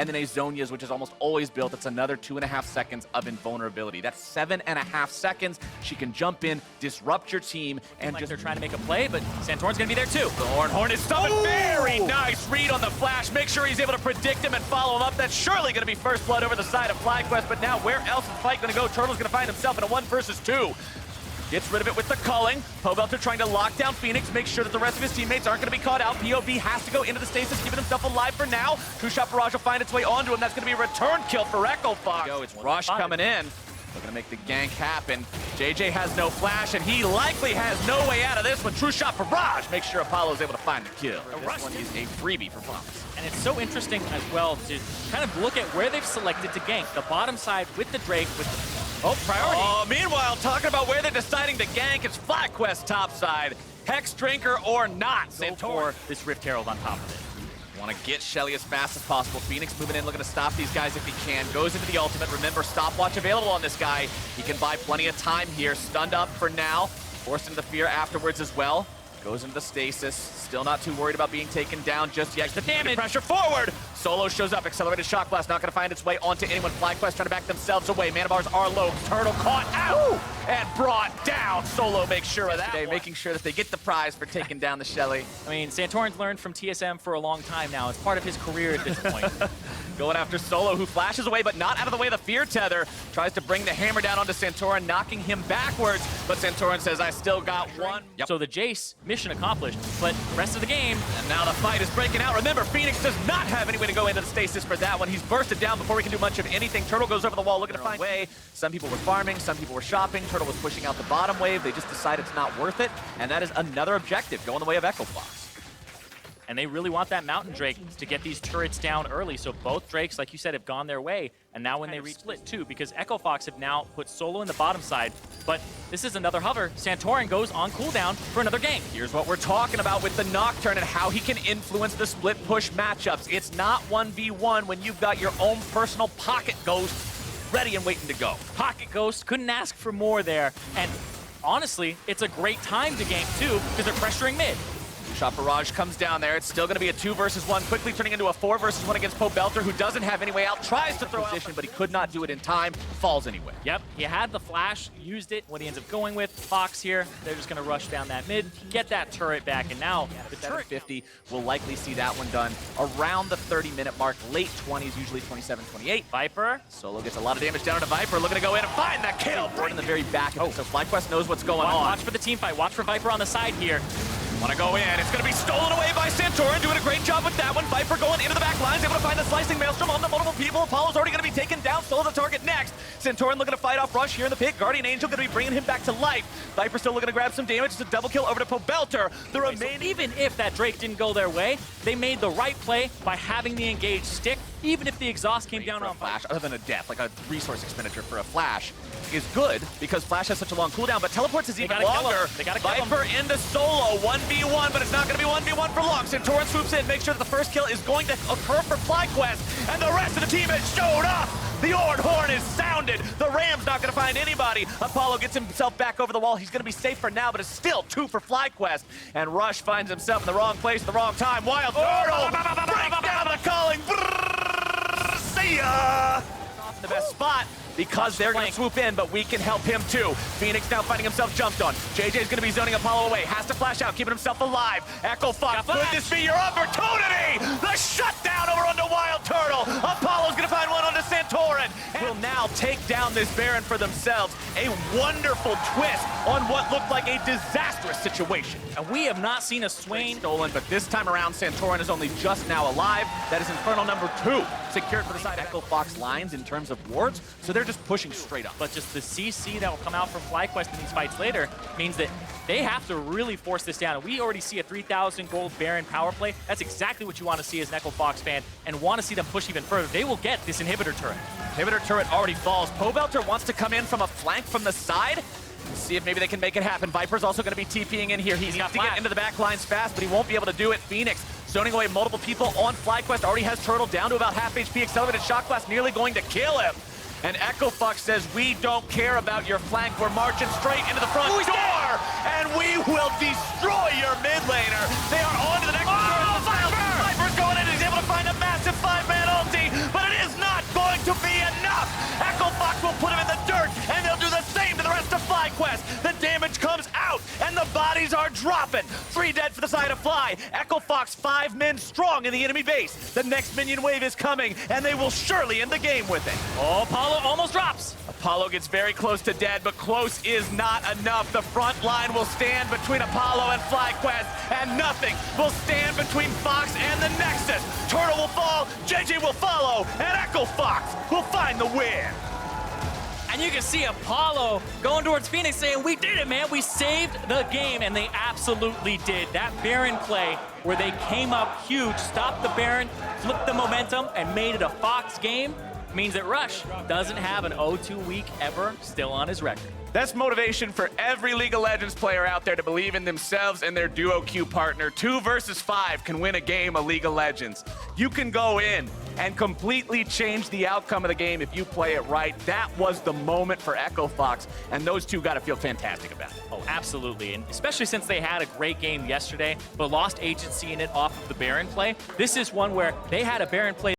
and then a Zhonya's, which is almost always built. It's another 2.5 seconds of invulnerability. That's 7.5 seconds. She can jump in, disrupt your team, and like just... they're trying to make a play, but Santorin's gonna be there too. The Horn is summoned. Very nice read on the flash. Make sure he's able to predict him and follow him up. That's surely going to be first blood over the side of FlyQuest, but now where else is Fight going to go? Turtle's going to find himself in a 1 versus 2. Gets rid of it with the culling. Pobelter trying to lock down Phoenix, make sure that the rest of his teammates aren't going to be caught out. POV has to go into the stasis, keeping himself alive for now. True Shot Barrage will find its way onto him. That's going to be a return kill for Echo Fox. It's Rush coming in. They're going to make the gank happen. JJ has no flash, and he likely has no way out of this one. True Shot Barrage makes sure Apollo's able to find the kill. This one is a freebie for Fox. And it's so interesting as well to kind of look at where they've selected to gank. The bottom side with the Drake, with priority. Oh, meanwhile, talking about where they're deciding to gank, it's FlyQuest top side. Hex Drinker or not, Santor, this Rift Herald on top of it. Want to get Shelly as fast as possible. Phoenix moving in, looking to stop these guys if he can. Goes into the ultimate. Remember, stopwatch available on this guy. He can buy plenty of time here. Stunned up for now. Forced into the fear afterwards as well. Goes into the stasis. Still not too worried about being taken down just yet. The damage. Pressure forward. Solo shows up. Accelerated Shock Blast. Not going to find its way onto anyone. FlyQuest trying to back themselves away. Mana bars are low. Turtle caught out and brought down. Solo makes sure of that. Making sure that they get the prize for taking down the Shelly. I mean, Santorin's learned from TSM for a long time now. It's part of his career at this point. Going after Solo, who flashes away, but not out of the way of the Fear Tether. Tries to bring the hammer down onto Santorin, knocking him backwards. But Santorin says, I still got one. Yep. So the Jace, mission accomplished. But rest of the game. And now the fight is breaking out. Remember, Phoenix does not have any way to go into the stasis for that one. He's bursted down before he can do much of anything. Turtle goes over the wall looking to find a way. Some people were farming, some people were shopping. Turtle was pushing out the bottom wave. They just decided it's not worth it. And that is another objective, going the way of Echo Fox. And they really want that Mountain Drake to get these turrets down early. So both Drakes, like you said, have gone their way. And now when they reach split too, because Echo Fox have now put Solo in the bottom side. But this is another hover. Santorin goes on cooldown for another gank. Here's what we're talking about with the Nocturne and how he can influence the split push matchups. It's not 1v1 when you've got your own personal pocket ghost ready and waiting to go. Pocket Ghost couldn't ask for more there. And honestly, it's a great time to gank too, because they're pressuring mid. Shot Barrage comes down there. It's still going to be a 2 versus 1, quickly turning into a 4 versus 1 against Pobelter, who doesn't have any way out. Tries to throw position, but he could not do it in time. Falls anyway. Yep, he had the flash, used it. What he ends up going with, Fox here, they're just going to rush down that mid, get that turret back, and now the turret 50 will likely see that one done around the 30-minute mark, late 20s, usually 27, 28. Viper. Solo gets a lot of damage down to Viper, looking to go in and find that kill right in the very back of it. So FlyQuest knows what's going on. Watch for the team fight. Watch for Viper on the side here. Want to go in. It's going to be stolen away by Santorin, doing a great job with that one. Viper going into the back lines, able to find the slicing maelstrom on the multiple people. Apollo's already going to be taken down. Solo the target next. Santorin looking to fight off Rush here in the pit. Guardian Angel going to be bringing him back to life. Viper still looking to grab some damage. It's a double kill over to Pobelter. The remaining... So even if that Drake didn't go their way, they made the right play by having the engage stick, even if the exhaust came down on Flash, other than a death, like a resource expenditure for a Flash, is good because Flash has such a long cooldown, but teleports is even longer. Viper into Solo, 1v1, but it's not going to be 1v1 for long. Santorin swoops in, make sure that the first kill is going to occur for FlyQuest, and the rest of the team has showed up. The Horn is sounded. The Ram's not going to find anybody. Apollo gets himself back over the wall. He's going to be safe for now, but it's still 2 for FlyQuest. And Rush finds himself in the wrong place at the wrong time. Wild Turtle breaks down the calling. See ya! Off in the best spot because they're going to swoop in, but we can help him too. Phoenix now finding himself jumped on. JJ's going to be zoning Apollo away. Has to flash out, keeping himself alive. Echo Fox, could this be your opportunity? The shutdown over onto Wild Turtle. Apollo's going to find one onto Santorin. Will now take down this Baron for themselves. A wonderful twist on what looked like a disastrous situation. And we have not seen a Swain stolen, but this time around, Santorin is only just now alive. That is Infernal number 2, secured for the side of Echo Fox lines in terms of wards, so they're just pushing straight up. But just the CC that will come out from FlyQuest in these fights later means that they have to really force this down. And we already see a 3,000 gold Baron power play. That's exactly what you want to see as an Echo Fox fan, and want to see them push even further. They will get this inhibitor turret. Inhibitor turret already falls. Pobelter wants to come in from a flank from the side. See if maybe they can make it happen. Viper's also going to be TPing in here. He needs to get into the back lines fast, but he won't be able to do it. Phoenix zoning away multiple people on FlyQuest. Already has Turtle down to about half HP. Accelerated Shock Blast nearly going to kill him. And Echo Fox says, we don't care about your flank. We're marching straight into the front door, and we will destroy your mid laner. They are on to the next turret. Viper's going in. He's able to find a massive 5-man ulti, but Bodies are dropping. 3 dead for the side of Fly. Echo Fox 5 men strong in the enemy base. The next minion wave is coming, and they will surely end the game with it. Oh, Apollo almost drops. Apollo gets very close to dead, but close is not enough. The front line will stand between Apollo and FlyQuest, and nothing will stand between Fox and the Nexus. Turtle will fall, JJ will follow, and Echo Fox will find the win. And you can see Apollo going towards Phoenix saying, we did it, man. We saved the game, and they absolutely did. That Baron play where they came up huge, stopped the Baron, flipped the momentum, and made it a Fox game means that Rush doesn't have an 0-2 week ever still on his record. That's motivation for every League of Legends player out there to believe in themselves and their duo queue partner. 2 versus 5 can win a game of League of Legends. You can go in and completely change the outcome of the game if you play it right. That was the moment for Echo Fox, and those two got to feel fantastic about it. Oh, absolutely, and especially since they had a great game yesterday, but lost agency in it off of the Baron play. This is one where they had a Baron play